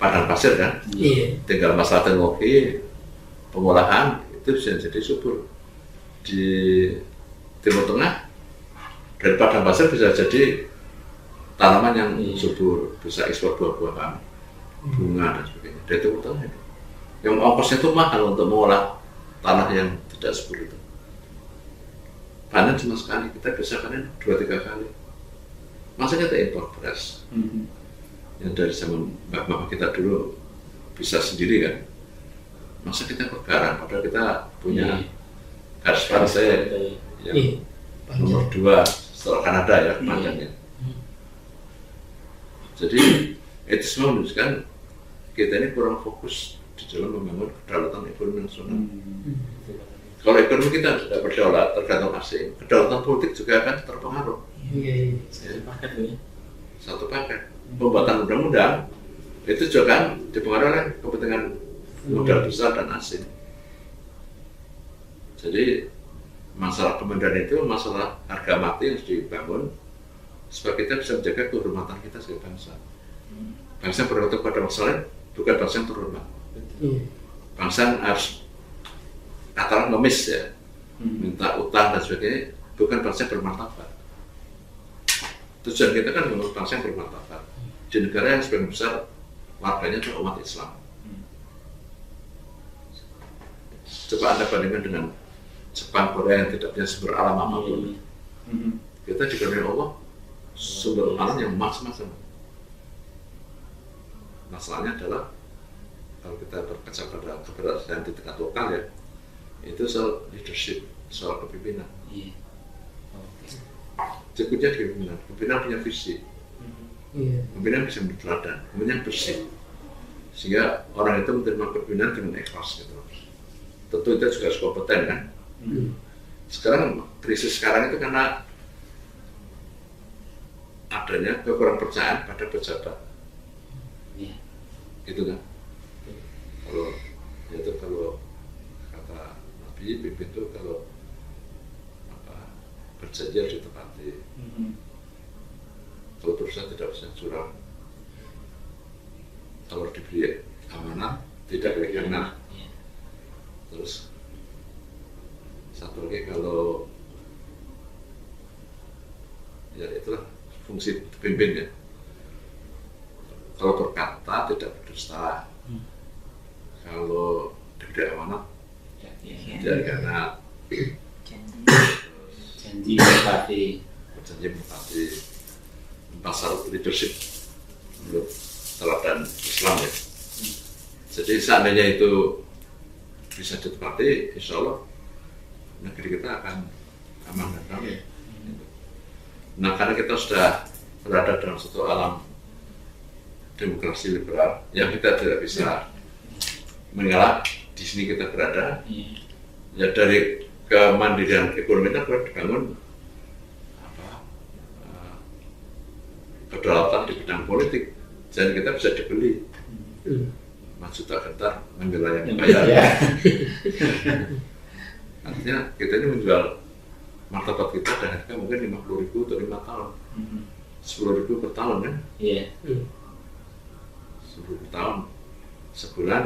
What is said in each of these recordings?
padang pasir kan. Tinggal masalah teknologi pengolahan itu bisa jadi subur. Di Timur Tengah dari padang pasir bisa jadi tanaman yang subur, bisa ekspor buah-buahan, bunga dan sebagainya. Dari Timur Tengah itu. Yang ongkosnya itu mahal untuk mengolah tanah yang tidak subur itu. Panen cuma sekali, kita bisa panen 2-3 kali. Masa kita impor beras? Yang dari zaman bapak kita dulu bisa sendiri kan? Masa kita impor garam? Padahal kita punya garis pantai yang nomor 2 setelah Kanada ya panjangnya. Jadi itu semua menunjukkan kita ini kurang fokus di dalam membangun kedaulatan ekonomi nasional. Kalau ekonomi kita tidak berdaulat, tergantung asing, kedaulatan politik juga akan terpengaruh. Satu paket. Pembuatan undang-undang itu juga kan dipengaruhi oleh kepentingan modal besar dan asing. Jadi masalah kementerian itu masalah harga mati yang harus dibangun supaya kita bisa menjaga kehormatan kita sebagai bangsa. Bangsa yang bergantung pada masalah bukan bangsa yang terhormat. Bangsa yang harus katakan ngemis ya, minta utang dan sebagainya, bukan bangsa yang bermartabat. Tujuan kita kan membangun bangsa yang bermartabat di negara yang sebagian besar warganya adalah umat Islam. Coba Anda bandingkan dengan Jepang, Korea yang tidak punya sumber alam apapun. Kita dikaruniai Allah sumber alam yang macam-macam. Masalahnya adalah kalau kita berkaca pada keberhasilan di tingkat lokal ya, itu soal leadership, soal kepemimpinan. Cukup jadi pimpinan punya visi, pimpinan bisa berteladan, pimpinan bersih, sehingga orang itu menerima kepemimpinan dengan ikhlas gitu. Tentu itu juga harus kompeten kan. Sekarang krisis sekarang itu karena adanya kekurang percayaan pada pejabat, gitu kan. Kalau kata Nabi, pimpin itu kalau berjanji harus ditepati. Kalau perusahaan tidak bisa curang, kalau diberi amanah tidak berkhianat. Terus satu lagi kalau ya itulah fungsi pemimpin ya. Kalau berkata tidak berdusta, kalau diberi amanat tidak berkhianat. Janji menepati pasal leadership menurut teladan Islam ya. Jadi seandainya itu bisa ditepati, insya Allah negeri kita akan aman dan damai. Nah, karena kita sudah berada dalam satu alam demokrasi liberal yang kita tidak bisa mengelak di sini kita berada. Ya dari kemandirian ekonomi kita perlu dibangun kedaulatan di bidang politik, dan kita bisa dibeli. Mas Juta Gentar membela yang bayar. Artinya kita ini menjual martabat kita dan harga mungkin 50.000 untuk 5 tahun, 10.000 per tahun kan? 10.000 tahun, sebulan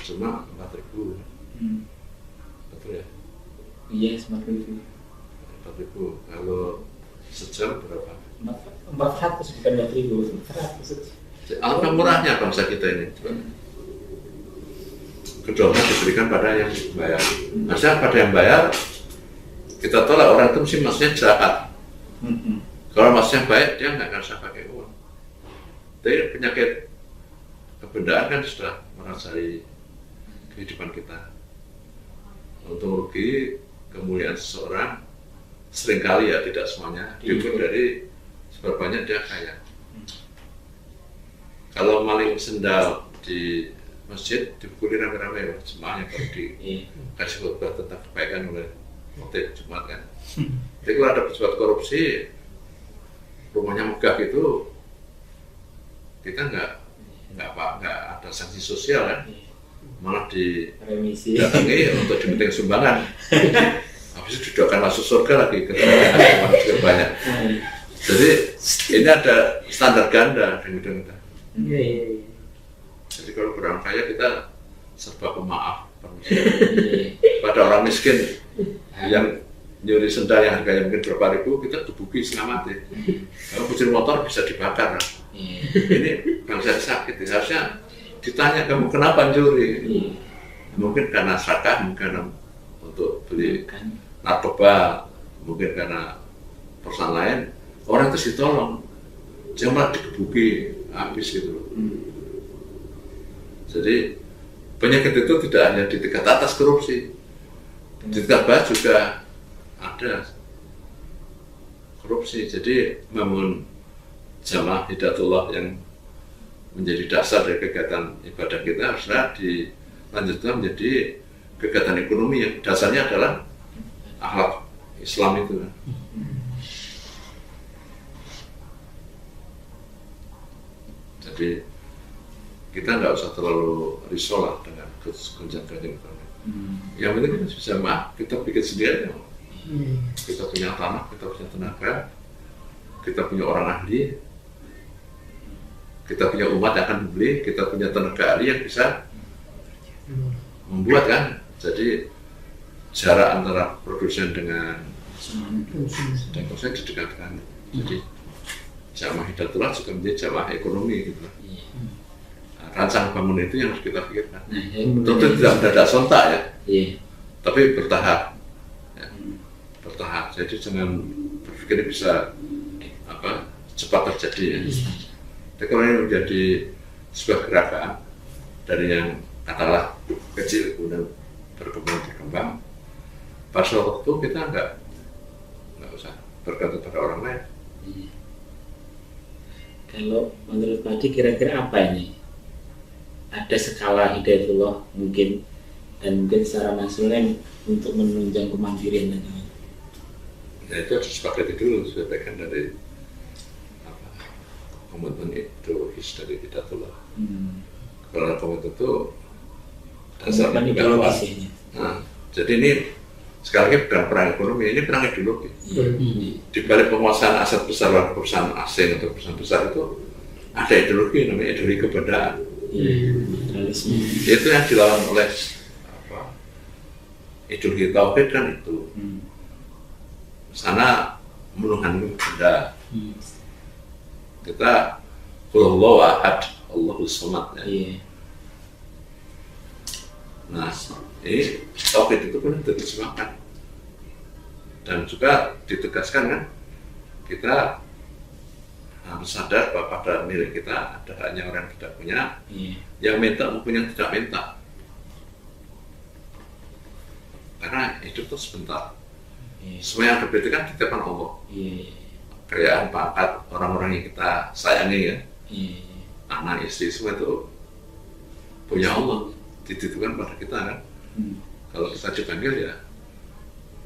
cuma 4.000. Betul ya? Iya, 4.000. Kalau sejam berapa? 400 bukan 4.000, 400. Alangkah murahnya bangsa kita ini. Kedaulatan diberikan pada yang bayar. Maksudnya pada yang bayar, kita tolak orang itu mesti maksudnya jahat. Kalau maksudnya baik, dia nggak akan usah pakai uang. Tapi penyakit kebendaan kan sudah merasai kehidupan kita. Untung rugi, kemuliaan seseorang seringkali ya, tidak semuanya diukur dari seberapa banyak dia kaya. Kalau maling sendal di masjid dipukuli rame-rame semuanya kalau dikasih khotbah tentang kebaikan oleh khotib Jumat kan. Jadi kalau ada pejabat korupsi rumahnya megah gitu, kita nggak ada sanksi sosial kan, malah didatangi untuk diminta sumbangan. Habis itu didoakan masuk surga lagi kerjaan juga banyak. Jadi ini ada standar ganda dengan kita. Jadi kalau orang kaya kita serba pemaaf. Iya. Pada orang miskin yang nyuri sendal yang harganya mungkin berapa ribu, kita gebuki setengah mati. Kalau kucing motor bisa dibakar. Iya. Ini bangsa sakit, harusnya ditanya kamu kenapa nyuri? Iya. Mungkin karena serakah, mungkin karena untuk beli Kan. narkoba, mungkin karena perusahaan lain. Orang itu ditolong, jangan malah digebuki habis gitu. Jadi penyakit itu tidak hanya di tingkat atas korupsi, di tingkat bawah juga ada korupsi. Jadi membangun jamaah Hidayatullah yang menjadi dasar dari kegiatan ibadah kita harusnya dilanjutkan menjadi kegiatan ekonomi yang dasarnya adalah akhlak Islam itu. Jadi kita nggak usah terlalu risau lah dengan gonjang-ganjing. Yang penting kita bisa kita bikin sendiri. Kita punya tanah, kita punya tenaga, kita punya orang ahli, kita punya umat yang akan membeli, kita punya tenaga ahli yang bisa membuat kan. Jadi jarak antara produsen dengan konsumen didekatkan. Jadi jamaah Hidayatullah juga menjadi jamaah ekonomi gitu. Nah, rancang bangun itu yang harus kita pikirkan. Tentu tidak mendadak sontak ya, tapi bertahap. Ya. Bertahap. Jadi jangan berpikir bisa cepat terjadi. Ya. Tapi kalau ini menjadi sebuah gerakan dari yang katakanlah kecil kemudian berkembang, pada waktu kita nggak usah bergantung pada orang lain. Kalau menurut Pak Adi kira-kira apa ini? Ada skala Hidayatullah mungkin dan mungkin secara nasional untuk menunjang kemandirian dan Ya itu harus disepakati dulu sesuai dari komitmen ideologis dari Hidayatullah. Karena komitmen itu dasarnya ideologis ya. Nah, jadi ini sekali lagi bukan perang ekonomi, ini perang ideologi. Di balik penguasaan aset besar oleh perusahaan asing atau perusahaan besar itu ada ideologi, namanya ideologi kebendaan. Itu yang dilawan oleh ideologi tauhid kan itu. Sana menuhankan benda. Kita Allahu ahad, Allahus samad. Ya. Nah, ini tauhid itu pun diterjemahkan dan juga ditegaskan kan kita harus sadar bahwa pada milik kita ada hanya orang yang tidak punya, yang minta maupun yang tidak minta, karena hidup itu sebentar. Semua yang berbeda kan dititipkan Allah. Kekayaan, pangkat, orang-orang yang kita sayangi ya, anak, istri, semua itu punya Allah, dititipkan pada kita kan. Kalau kita dipanggil ya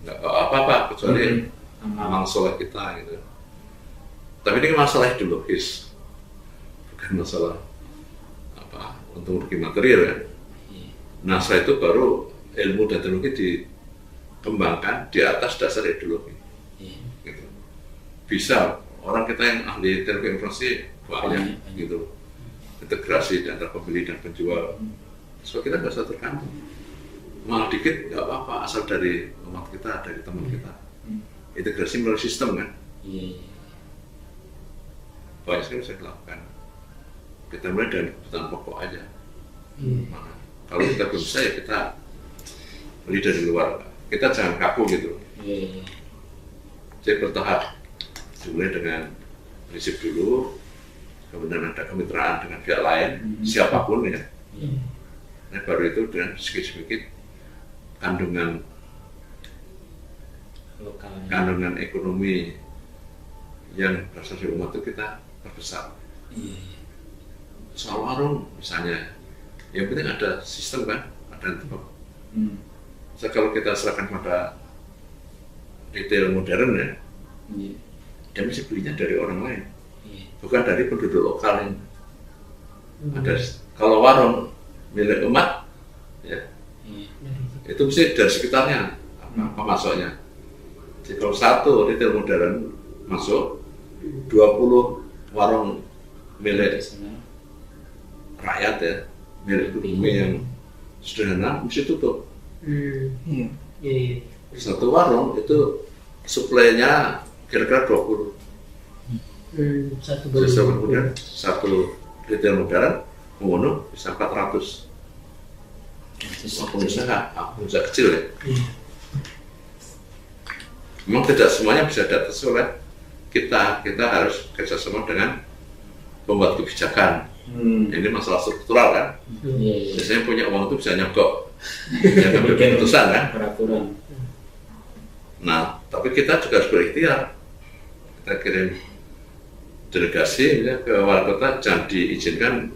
nggak apa-apa kecuali memang soleh kita gitu. Tapi ini masalah ideologis, bukan masalah untung rugi material ya. Nah setelah itu baru ilmu dan teknologi dikembangkan di atas dasar ideologi. Gitu. Bisa orang kita yang ahli teknologi informasi banyak gitu, integrasi antara pembeli dan penjual. So kita nggak usah tergantung. Malah dikit nggak apa-apa asal dari umat kita, dari teman kita. Integrasi melalui sistem kan. Banyak sekali bisa dilakukan. Kita mulai dari kebutuhan pokok aja. Nah, kalau kita belum bisa ya kita beli dari luar. Kita jangan kaku gitu. Jadi bertahap. Dimulai dengan prinsip dulu, kemudian ada kemitraan dengan pihak lain, siapapun ya. Nah baru itu dengan sedikit-sedikit kandungan ekonomi yang berasal dari umat itu kita perbesar. Soal warung misalnya, yang penting ada sistem kan, ada tempat. So, kalau kita serahkan pada retail modern ya, dia mesti belinya dari orang lain, bukan dari penduduk lokal yang ada. Kalau warung milik umat, ya, itu mesti dari sekitarnya pemasoknya. Jadi kalau satu retail modern masuk, 20 warung milik rakyat ya, milik bumi yang sederhana mesti tutup. Iya. Iya. Satu warung itu suplainya kira-kira 20. Satu Kemudian satu retail modern mengunduh bisa 400. Pengusaha kecil ya. Iya. Memang tidak semuanya bisa diatasi oleh kita harus kerjasama dengan pembuat kebijakan. Ini masalah struktural kan. Biasanya punya uang itu bisa nyogok, bisa ngambil keputusan kan. Peraturan. Nah, tapi kita juga harus berikhtiar. Kita kirim delegasi ya, ke wali kota, jangan diizinkan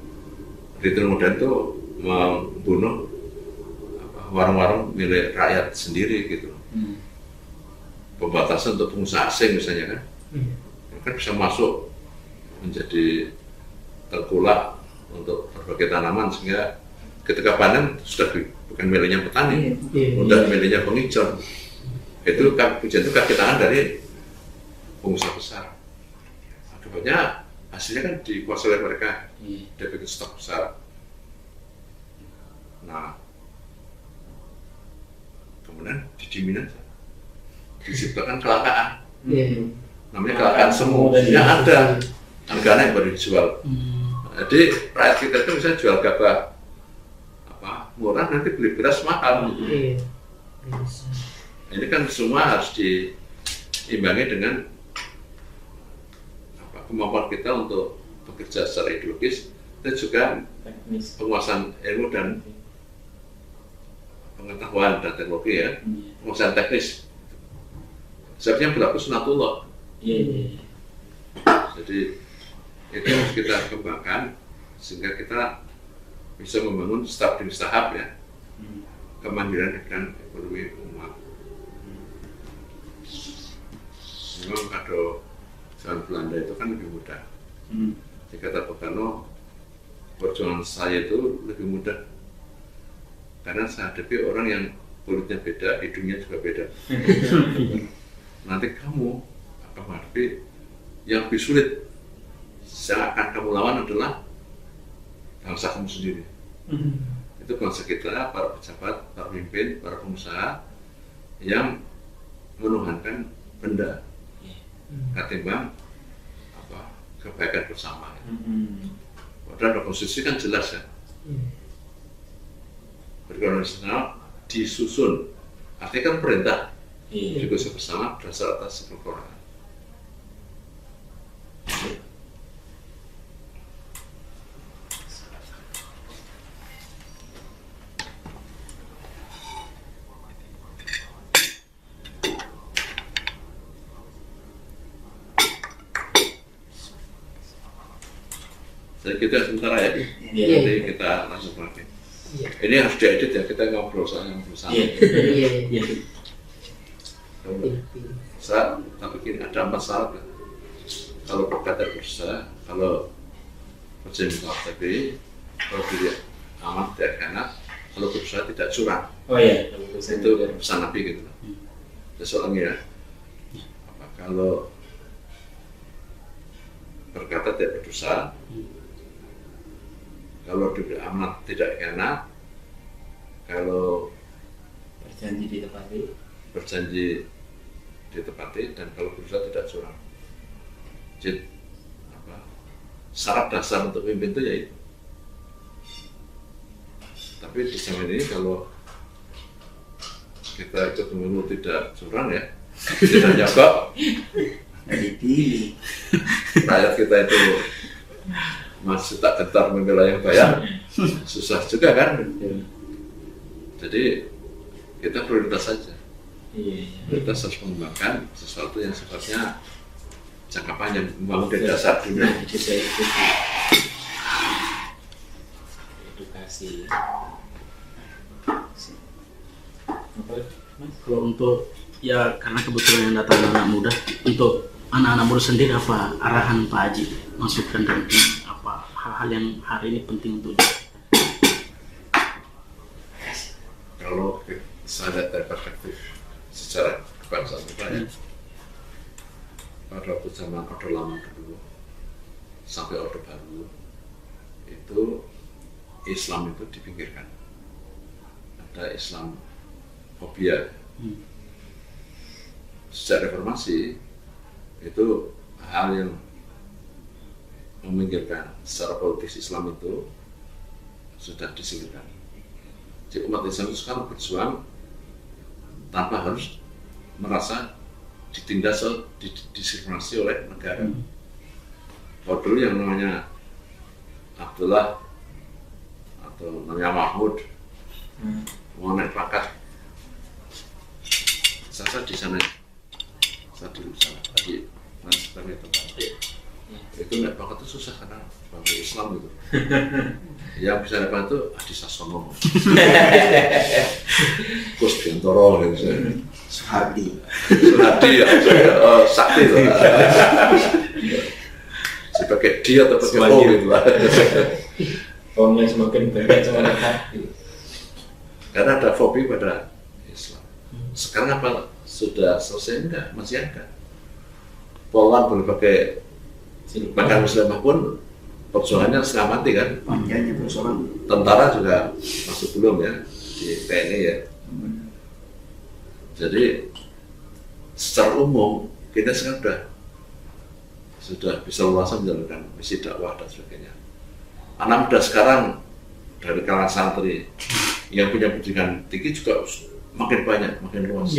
retail modern itu membunuh warung-warung milik rakyat sendiri gitu. Pembatasan untuk pengusaha asing misalnya kan, kan bisa masuk menjadi terkulak untuk berbagai tanaman sehingga ketika panen sudah bukan miliknya petani, udah miliknya penghijau. Itu pujian itu kaki tangan dari pengusaha besar. Akibatnya hasilnya kan dikuasai oleh mereka, dia bikin stok besar. Nah, kemudian didimin aja, diciptakan kelangkaan. Namanya kelangkaan semu, yang ada harganya baru dijual. Jadi rakyat kita itu bisa jual gabah murah, nanti beli beras mahal. Ini kan semua harus diimbangi dengan kemampuan kita untuk bekerja secara ideologis dan juga penguasaan ilmu dan pengetahuan dan teknologi ya, penguasaan teknis. Sebenarnya berlaku sunatullah. Jadi itu harus kita kembangkan sehingga kita bisa membangun staf demi tahap ya, kemandirian dan ekonomi umat. Memang kado zaman Belanda itu kan lebih mudah. Jadi kata Bung Karno, perjuangan saya itu lebih mudah karena saya hadapi orang yang kulitnya beda, hidungnya juga beda. Nanti kamu akan menghadapi yang lebih sulit. Yang akan kamu lawan adalah bangsa kamu sendiri. Itu bangsa kita, para pejabat, para pemimpin, para pengusaha yang menuhankan benda ketimbang kebaikan bersama. Padahal konstitusi kan jelas ya. Berkeluarga nasional disusun, artinya kan perintah dikusun bersama berdasar atas kekeluargaan. Jadi kita sementara ya, nanti kita langsung lagi. Ini harus diedit ya, kita ngobrol soalnya bersama. Tapi gini, ada 4 syarat ya. Kalau berkata berusaha, kalau berjaya KTP, kalau diri aman, tidak enak, kalau berusaha tidak curang. Itu pesan Nabi gitu. Soalnya kalau berkata tidak berdosa, kalau diberi amanat tidak enak, kalau berjanji ditepati, dan kalau berusaha tidak curang. Jadi syarat dasar untuk pemimpin itu yaitu. Tapi di zaman ini kalau kita ikut pemilu tidak curang ya, tidak nyogok, dipilih. Rakyat kita itu masih tak gentar membela yang bayar, susah juga kan. Jadi kita prioritas saja. Prioritas harus mengembangkan sesuatu yang sifatnya jangka panjang, membangun dari dasar dulu. Edukasi. Kalau untuk ya karena kebetulan yang datang anak muda, untuk anak-anak muda sendiri apa arahan Pak Haji, masukan dan apa hal-hal yang hari ini penting untuk kalau saya lihat dari perspektif sejarah kebangsaan kita ya, pada waktu zaman Orde Lama dulu sampai Orde Baru itu Islam itu dipinggirkan. Ada Islam fobia. Sejak reformasi itu hal yang meminggirkan secara politis Islam itu sudah disingkirkan. Jadi umat Islam itu sekarang berjuang tanpa harus merasa ditindas atau didiskriminasi oleh negara. Kalau dulu yang namanya Abdullah atau namanya Mahmud mau naik pangkat, saya di sana, saya dulu sana di sebagainya tempat. Itu naik pangkat itu susah karena bangsa Islam itu. Yang bisa naik pangkat itu Adi Sasono, Gus Biantoro, gitu. Suhardi Ya, sakti itu. Sebagai dia atau pakai O gitu lah. Omnya semakin banyak semakin hati. Karena ada fobi pada Islam. Sekarang apa sudah selesai enggak? Masih ada. Poluan berbagai bahkan Muslimah pun perjuangannya setengah mati kan. panjangnya persoalan. Tentara juga masuk belum ya di TNI ya. Jadi secara umum kita sekarang sudah bisa luasa menjalankan misi dakwah dan sebagainya. Anak muda sekarang dari kalangan santri yang punya pendidikan tinggi juga makin banyak, makin luas.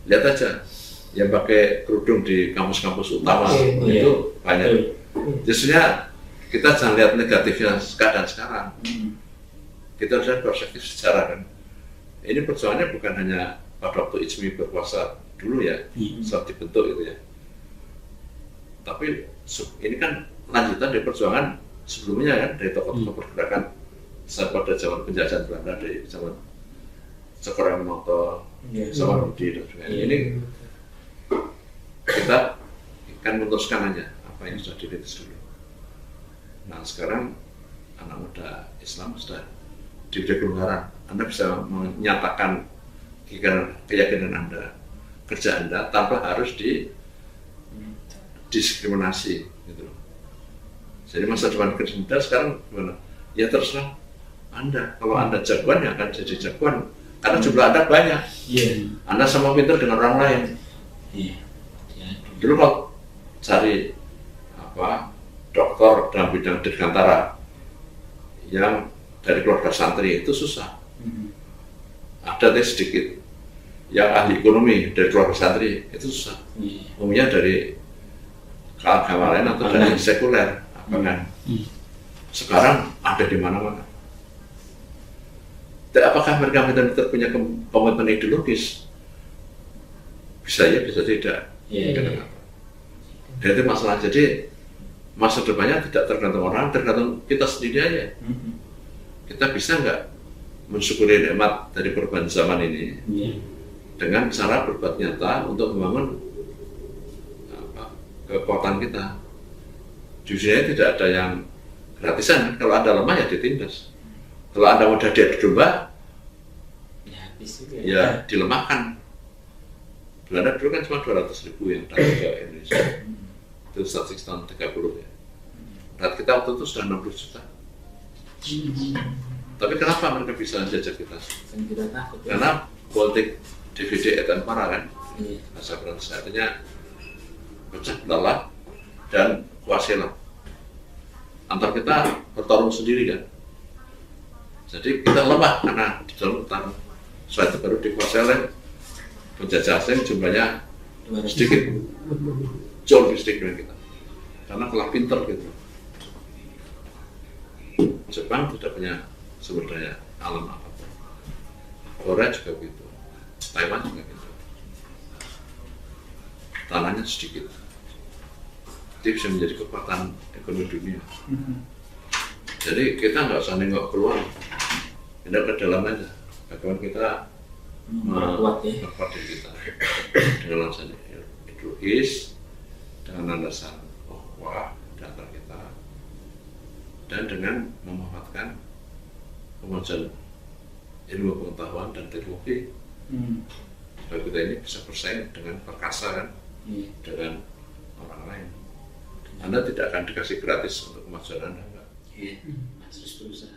Lihat aja yang pakai kerudung di kampus-kampus utama itu banyak. Justrunya kita jangan lihat negatifnya keadaan sekarang. Kita harus lihat perspektif sejarah kan. Ini perjuangannya bukan hanya pada waktu Ijmi berkuasa dulu ya, saat dibentuk itu ya. Tapi ini kan lanjutan dari perjuangan sebelumnya kan, dari tokoh-tokoh pergerakan pada zaman penjajahan Belanda, dari zaman Cokro Aminoto, zaman Rudi dan sebagainya. Ini kita akan meneruskan aja apa yang sudah dirintis dulu. Nah sekarang anak muda Islam sudah diberi kelonggaran. Anda bisa menyatakan keyakinan Anda, kerja Anda tanpa harus diskriminasi gitu. Jadi masa depan kerja muda sekarang gimana? Ya terserah Anda. Kalau Anda jagoan ya akan jadi jagoan karena jumlah Anda banyak. Anda sama pintar dengan orang lain. Dulu kalau cari dokter dalam bidang dirgantara yang dari keluarga santri itu susah. Ada sedikit. Yang ahli ekonomi dari keluarga santri itu susah. Umumnya dari keagama lain atau dari sekuler, kan? Sekarang ada di mana-mana. Apakah mereka benar-benar punya komitmen ideologis? Bisa ya, bisa tidak. Dan itu masalah. Jadi masa depannya tidak tergantung orang, tergantung kita sendiri aja. Kita bisa nggak mensyukuri nikmat dari perubahan zaman ini dengan cara berbuat nyata untuk membangun kekuatan kita. Jujurnya tidak ada yang gratisan. Kalau Anda lemah ya ditindas. Kalau Anda mudah diadu domba, ya dilemahkan. Belanda dulu kan cuma 200.000 yang datang ke Indonesia. Itu statistik tahun 30 ya. Dan kita waktu itu sudah 60 juta. Tapi kenapa mereka bisa jajah kita? Karena politik DVD et impera kan, bahasa Prancis artinya pecah belah dan kuasailah. Antar kita bertarung sendiri kan. Jadi kita lemah karena di dalam bertarung. Setelah itu baru dikuasai oleh penjajah asing, jumlahnya sedikit, jauh lebih sedikit dari kita. Karena telah pinter gitu. Jepang tidak punya sumber daya alam apapun. Korea juga begitu. Taiwan juga gitu. Tanahnya sedikit. Jadi bisa menjadi kekuatan ekonomi dunia. Jadi kita nggak usah nengok keluar, kita ke dalam aja. Bagaimana kita memperkuat diri kita dengan landasan ideologis, dengan landasan ukhuwah data kita, dan dengan memanfaatkan kemajuan ilmu pengetahuan dan teknologi. Supaya kita ini bisa bersaing dengan perkasa kan, dengan orang lain. Anda tidak akan dikasih gratis untuk kemajuan Anda, enggak? Harus berusaha.